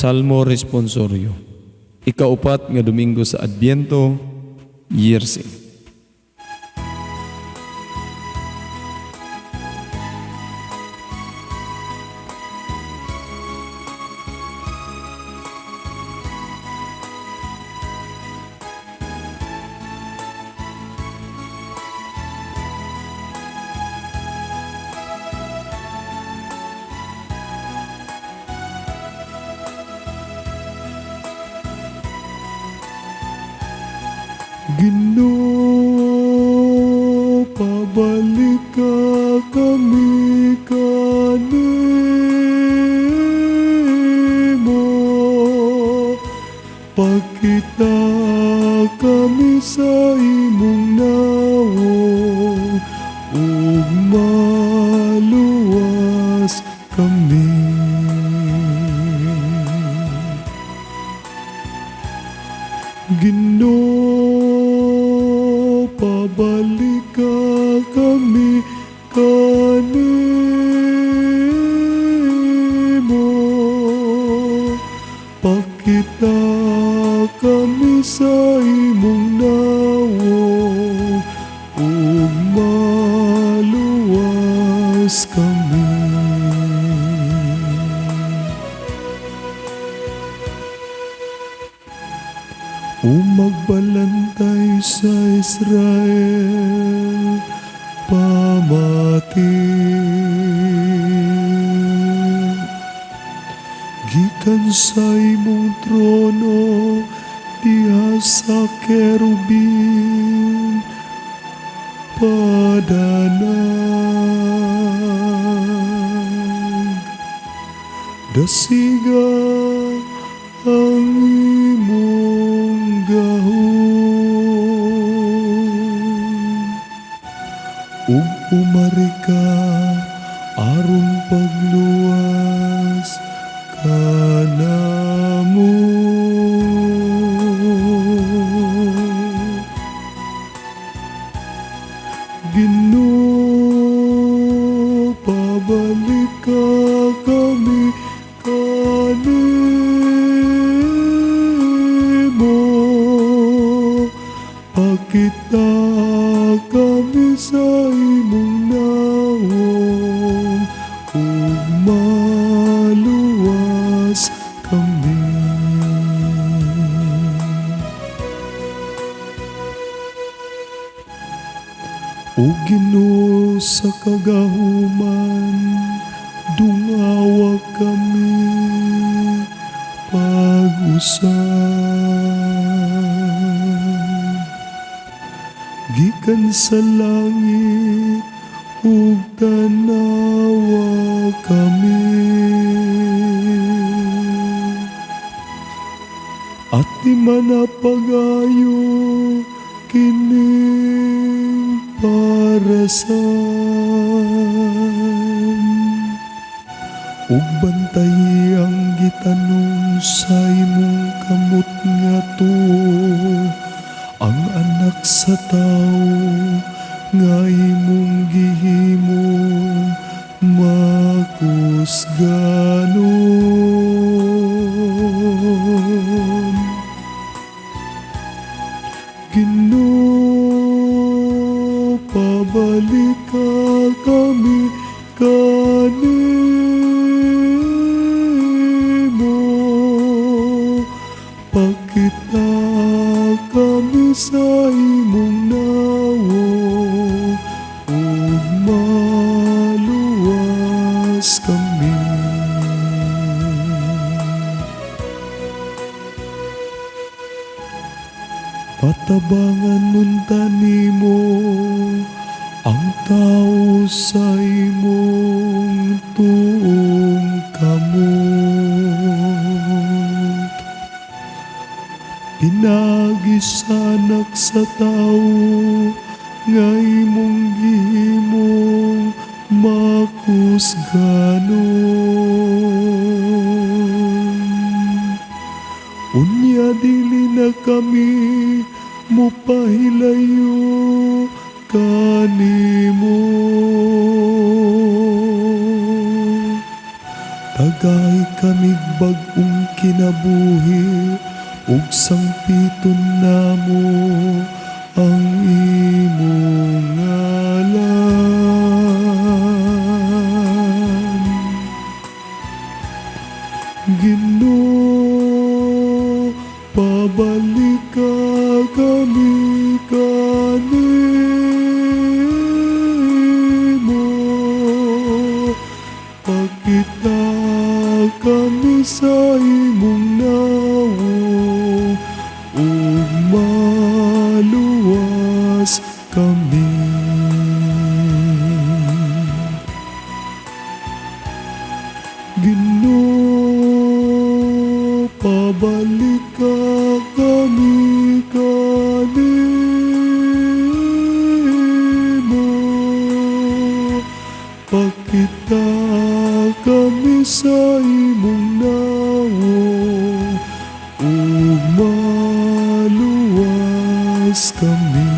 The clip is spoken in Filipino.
Salmo Responsorio. Ikaupat nga Domingo sa Adbyento, Year C. Ginoo, pabalik ka kami kanimo, pagkita kami sa imong nawong, ug maluwas kami. Ginoo, pabalik ka kami kanimo, pakita kami sa imong nawong, ug maluwas kami. Magbalantay sa Israel, pamati. Gikan sa imong trono, diha sa kerubin, padanag. Dasiga ang imong gahom, ug umari ka aron pagluwas kanamo. Ginoo, pabalik ka kami kanimo, pakita kami sa imong nawong, ug maluwas kami. O Ginoo, sa kagahuman, dungawa kami pag-usab. Gikan sa langit, ug tanawa kami, at di manapagayo kining parasan, ug bantayi ang gitanong sa imong kamot nga tuo, ang anak sa tao nga imong gihimong makusganon. Ginoo, pabalik ka kami kanimo, pakita kami sa imong nawong, ug maluwas kami. Patabangan nunta nimo ang tao sa imong tuong kamot. Pinagisanak sa tao nga imong gihimong makusganon. Unya dili na kami mupahilayo kanimo, Dagay kamig bag-ong kinabuhi, ug sangpiton namo ang imong ngalan. Ginoo, pabalik ka kami kanimo, pakita kami sa imong nawo, ug maluwas kami. Ginoo, pabalik ka kami kanimo, pakita kami sa imong nawo, ug maluwas kami.